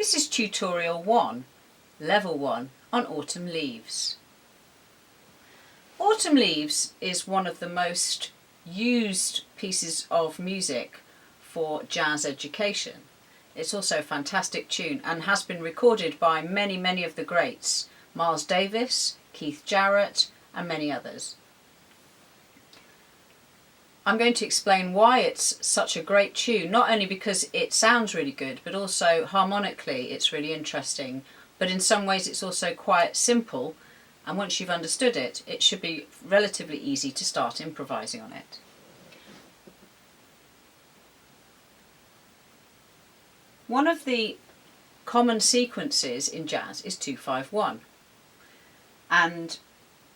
This is tutorial 1, level 1 on Autumn Leaves. Autumn Leaves is one of the most used pieces of music for jazz education. It's also a fantastic tune and has been recorded by many of the greats, Miles Davis, Keith Jarrett and many others. I'm going to explain why it's such a great tune, not only because it sounds really good, but also harmonically it's really interesting. But in some ways it's also quite simple, and once you've understood it, it should be relatively easy to start improvising on it. One of the common sequences in jazz is 2-5-1, and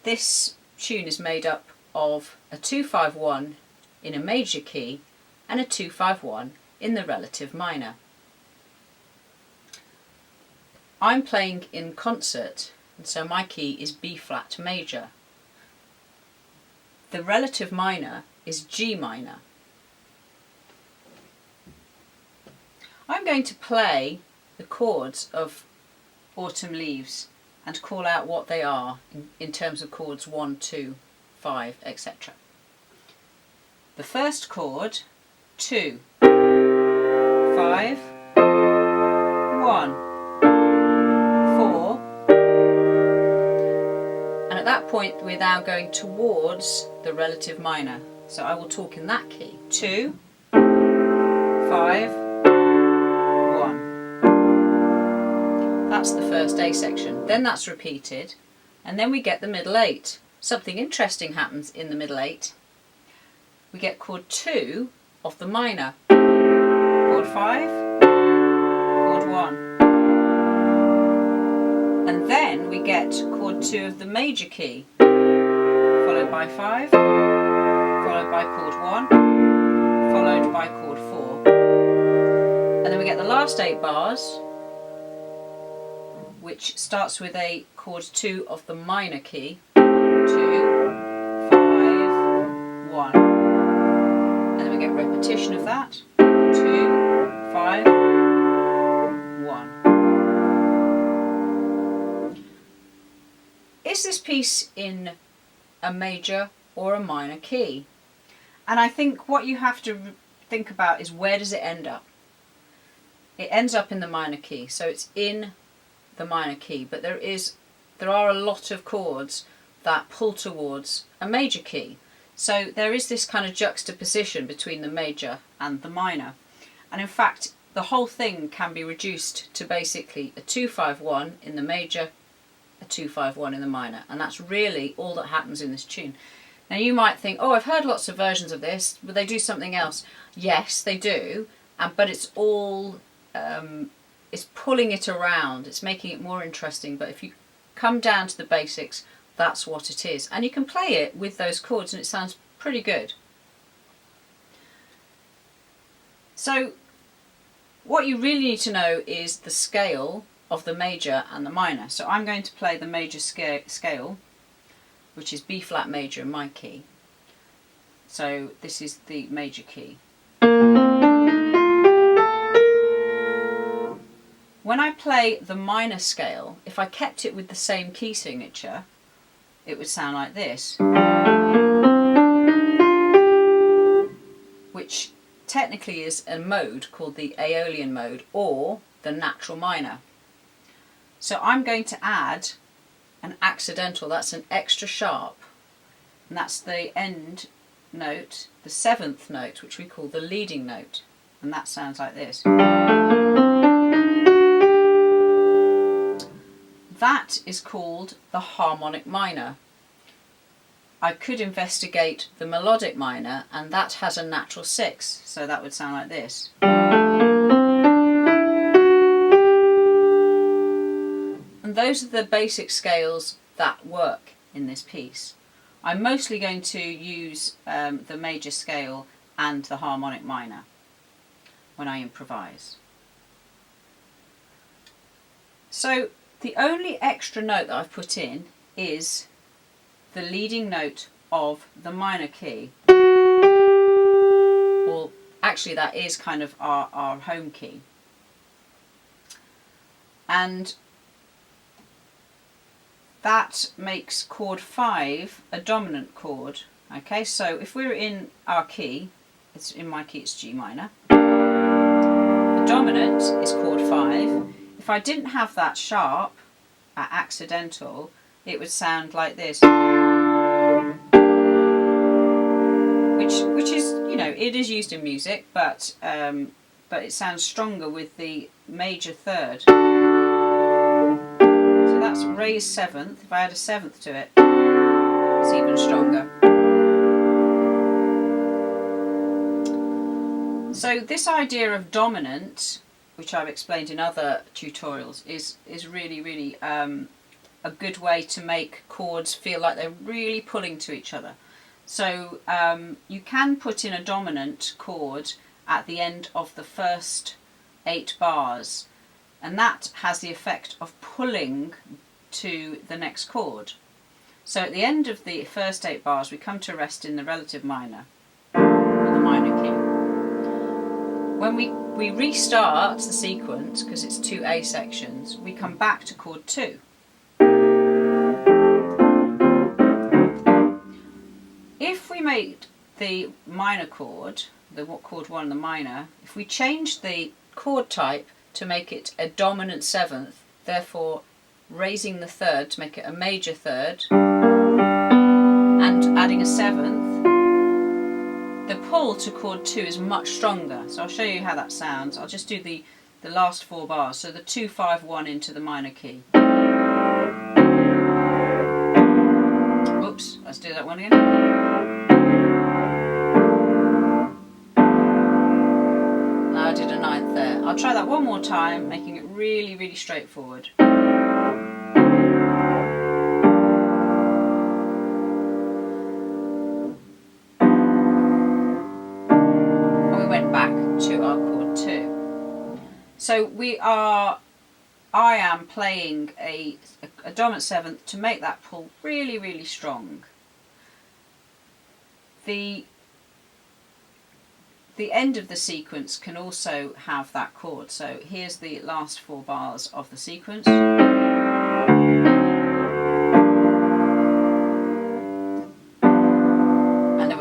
this tune is made up of a 2-5-1 in a major key and a 2-5-1 in the relative minor. I'm playing in concert, and so my key is B flat major. The relative minor is G minor. I'm going to play the chords of Autumn Leaves and call out what they are in terms of chords 1, 2, 5, etc. The first chord, 2, 5, 1, 4, and at that point we're now going towards the relative minor. So I will talk in that key, 2, 5, 1. That's the first A section. Then that's repeated, and then we get the middle 8. Something interesting happens in the middle 8. We get chord 2 of the minor, chord 5, chord 1, and then we get chord 2 of the major key, followed by 5, followed by chord 1, followed by chord 4, and then we get the last 8 bars, which starts with a chord 2 of the minor key, 2, 5, 1. Repetition of that, 2, 5, 1. Is this piece in a major or a minor key? And I think what you have to think about is, where does it end up? It ends up in the minor key, so it's in the minor key, but there are a lot of chords that pull towards a major key. So there is this kind of juxtaposition between the major and the minor. And in fact, the whole thing can be reduced to basically a 2-5-1 in the major, a 2-5-1 in the minor. And that's really all that happens in this tune. Now you might think, oh, I've heard lots of versions of this, but they do something else. Yes, they do, but it's all, it's pulling it around, it's making it more interesting. But if you come down to the basics, that's what it is. And you can play it with those chords and it sounds pretty good. So what you really need to know is the scale of the major and the minor. So I'm going to play the major scale, which is B flat major in my key. So this is the major key. When I play the minor scale, if I kept it with the same key signature, it would sound like this, which technically is a mode called the Aeolian mode or the natural minor. So I'm going to add an accidental, that's an extra sharp, and that's the end note, the 7th note, which we call the leading note, and that sounds like this. That is called the harmonic minor. I could investigate the melodic minor, and that has a natural 6, so that would sound like this. And those are the basic scales that work in this piece. I'm mostly going to use the major scale and the harmonic minor when I improvise. So the only extra note that I've put in is the leading note of the minor key. Well, actually that is kind of our home key. and that makes chord 5 a dominant chord. Okay, so if we're in our key, it's in my key, it's G minor. The dominant is chord 5. If I didn't have that sharp at accidental, it would sound like this, which is, you know, it is used in music, but it sounds stronger with the major third. So that's raised 7th. If I add a 7th to it, it's even stronger. So this idea of dominant, which I've explained in other tutorials, is really a good way to make chords feel like they're really pulling to each other. So you can put in a dominant chord at the end of the first 8 bars, and that has the effect of pulling to the next chord. So at the end of the first 8 bars, we come to rest in the relative minor, or the minor key. When we restart the sequence, because it's 2 A sections, we come back to chord 2. If we made the minor chord, the chord 1 in the minor, if we changed the chord type to make it a dominant 7th, therefore raising the third to make it a major third, and adding a 7th, the pull to chord 2 is much stronger. So I'll show you how that sounds. I'll just do the last 4 bars, so the 2, 5, 1 into the minor key. Oops, let's do that one again. Now I did a 9th there. I'll try that one more time, making it really straightforward. To our chord 2. So I am playing a dominant 7th to make that pull really strong. The end of the sequence can also have that chord. So here's the last 4 bars of the sequence.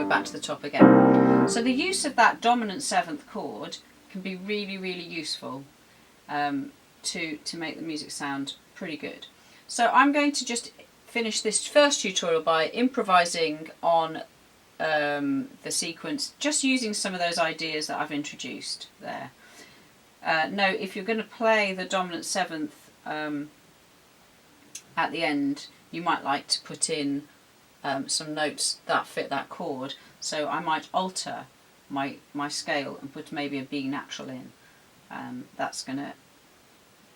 Back to the top again. So the use of that dominant 7th chord can be really useful to make the music sound pretty good. So I'm going to just finish this first tutorial by improvising on the sequence, just using some of those ideas that I've introduced there. Note, if you're going to play the dominant 7th at the end, you might like to put in some notes that fit that chord, so I might alter my scale and put maybe a B natural in. That's going to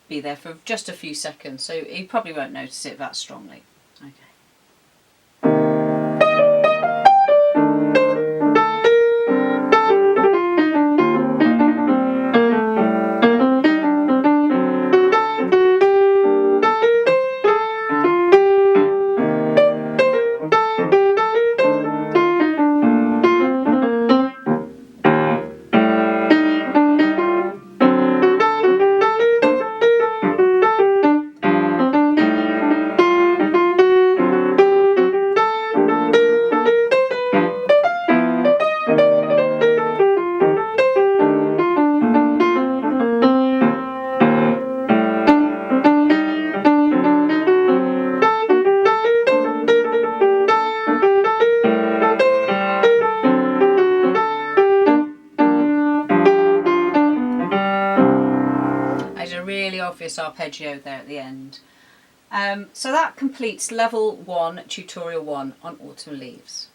be there for just a few seconds, so you probably won't notice it that strongly. Okay. Obvious arpeggio there at the end. So that completes level 1, tutorial 1 on Autumn Leaves.